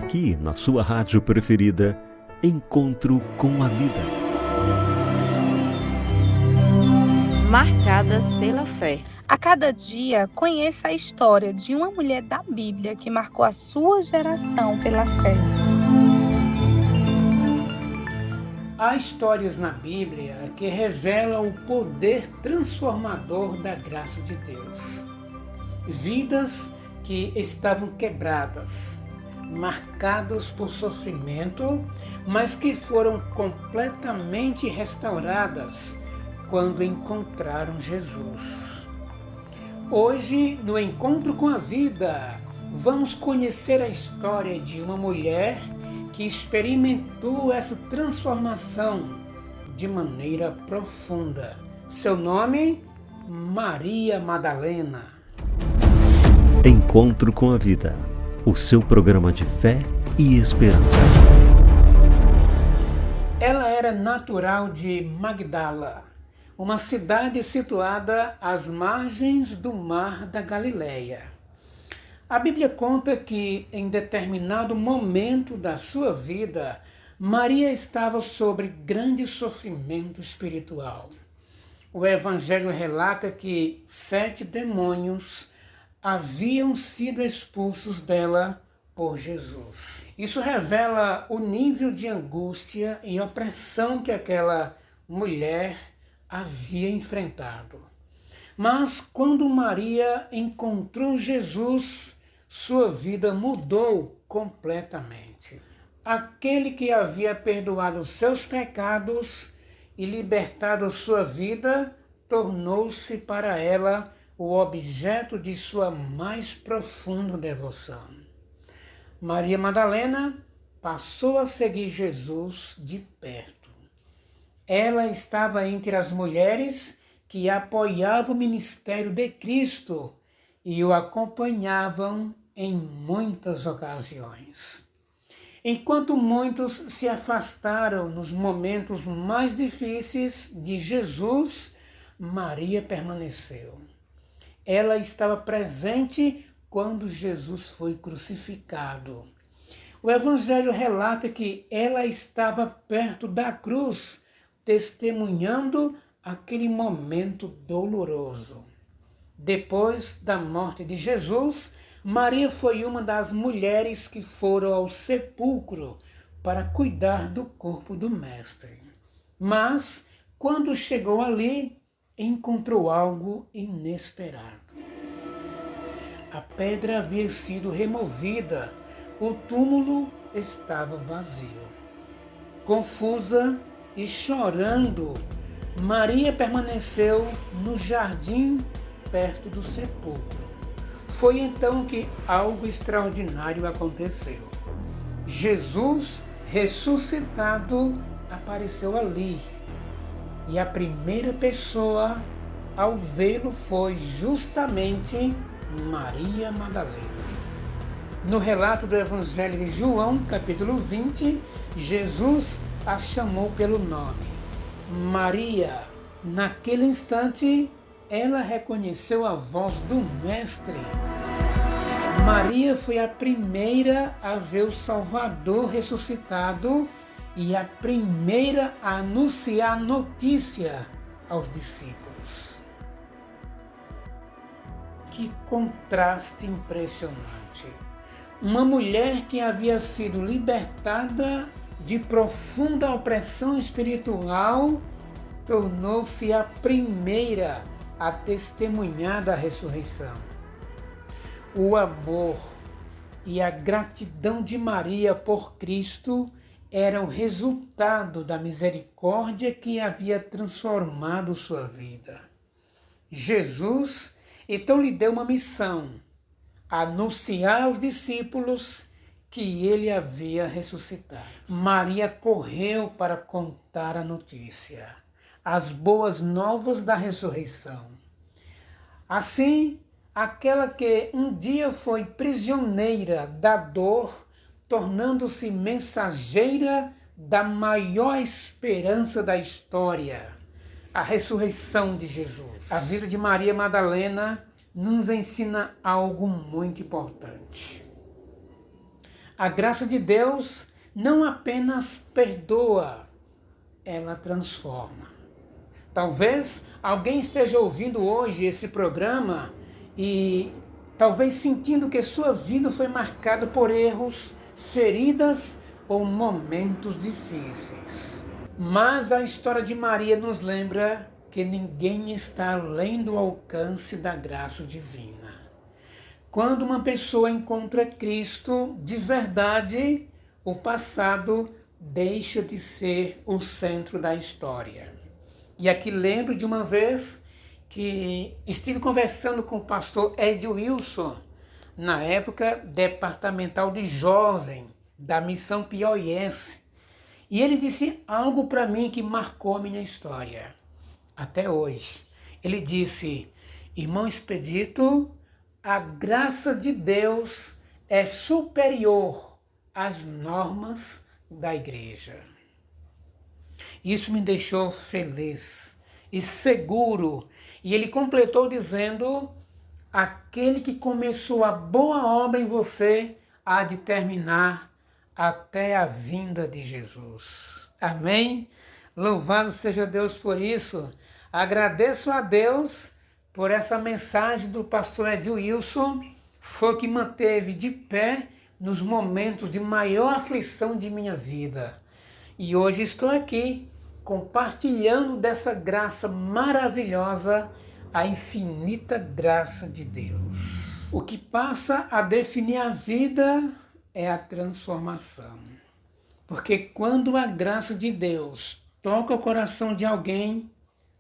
aqui na sua rádio preferida, Encontro com a Vida. Marcadas pela fé. A cada dia, conheça a história de uma mulher da Bíblia que marcou a sua geração pela fé. Há histórias na Bíblia que revelam o poder transformador da graça de Deus. Vidas que estavam quebradas, marcadas por sofrimento, mas que foram completamente restauradas quando encontraram Jesus. Hoje, no Encontro com a Vida, vamos conhecer a história de uma mulher que experimentou essa transformação de maneira profunda. Seu nome? Maria Madalena. Encontro com a Vida, o seu programa de fé e esperança. Ela era natural de Magdala, uma cidade situada às margens do Mar da Galileia. A Bíblia conta que, em determinado momento da sua vida, Maria estava sob grande sofrimento espiritual. O Evangelho relata que 7 demônios haviam sido expulsos dela por Jesus. Isso revela o nível de angústia e opressão que aquela mulher havia enfrentado. Mas quando Maria encontrou Jesus, sua vida mudou completamente. Aquele que havia perdoado seus pecados e libertado sua vida, tornou-se para ela o objeto de sua mais profunda devoção. Maria Madalena passou a seguir Jesus de perto. Ela estava entre as mulheres que apoiavam o ministério de Cristo e o acompanhavam em muitas ocasiões. Enquanto muitos se afastaram nos momentos mais difíceis de Jesus, Maria permaneceu. Ela estava presente quando Jesus foi crucificado. O Evangelho relata que ela estava perto da cruz, testemunhando aquele momento doloroso. Depois da morte de Jesus, Maria foi uma das mulheres que foram ao sepulcro para cuidar do corpo do Mestre. Mas, quando chegou ali, encontrou algo inesperado. A pedra havia sido removida, o túmulo estava vazio. Confusa e chorando, Maria permaneceu no jardim perto do sepulcro. Foi então que algo extraordinário aconteceu. Jesus, ressuscitado, apareceu ali. E a primeira pessoa ao vê-lo foi justamente Maria Madalena. No relato do Evangelho de João, capítulo 20, Jesus a chamou pelo nome. Maria. Naquele instante, ela reconheceu a voz do Mestre. Maria foi a primeira a ver o Salvador ressuscitado e a primeira a anunciar a notícia aos discípulos. Que contraste impressionante! Uma mulher que havia sido libertada de profunda opressão espiritual tornou-se a primeira a testemunhar da ressurreição. O amor e a gratidão de Maria por Cristo eram resultado da misericórdia que havia transformado sua vida. Jesus então lhe deu uma missão: anunciar aos discípulos que ele havia ressuscitado. Maria correu para contar a notícia, as boas novas da ressurreição. Assim, aquela que um dia foi prisioneira da dor, tornando-se mensageira da maior esperança da história, a ressurreição de Jesus. A vida de Maria Madalena nos ensina algo muito importante. A graça de Deus não apenas perdoa, ela transforma. Talvez alguém esteja ouvindo hoje esse programa e talvez sentindo que sua vida foi marcada por erros, feridas ou momentos difíceis. Mas a história de Maria nos lembra que ninguém está além do alcance da graça divina. Quando uma pessoa encontra Cristo de verdade, o passado deixa de ser o centro da história. E aqui lembro de uma vez que estive conversando com o pastor Ed Wilson, na época departamental de jovem da missão POIS. E ele disse algo para mim que marcou a minha história, até hoje. Ele disse: irmão Expedito, a graça de Deus é superior às normas da igreja. Isso me deixou feliz e seguro. E ele completou dizendo: aquele que começou a boa obra em você há de terminar até a vinda de Jesus. Amém? Louvado seja Deus por isso. Agradeço a Deus por essa mensagem do pastor Ed Wilson. Foi o que manteve de pé nos momentos de maior aflição de minha vida. E hoje estou aqui compartilhando dessa graça maravilhosa, a infinita graça de Deus. O que passa a definir a vida é a transformação. Porque quando a graça de Deus toca o coração de alguém,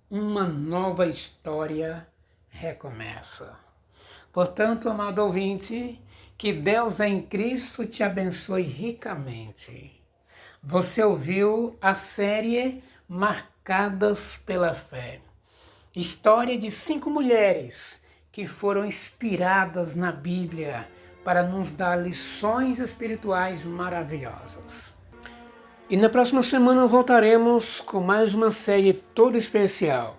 uma nova história recomeça. Portanto, amado ouvinte, que Deus em Cristo te abençoe ricamente. Você ouviu a série Marcadas pela Fé. História de 5 mulheres que foram inspiradas na Bíblia para nos dar lições espirituais maravilhosas. E na próxima semana voltaremos com mais uma série toda especial.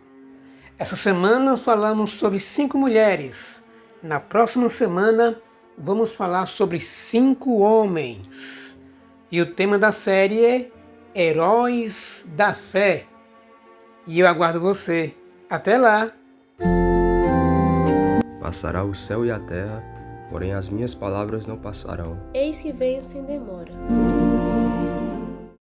Essa semana falamos sobre 5 mulheres. Na próxima semana vamos falar sobre 5 homens. E o tema da série é Heróis da Fé. E eu aguardo você. Até lá! Passará o céu e a terra, porém as minhas palavras não passarão. Eis que venho sem demora.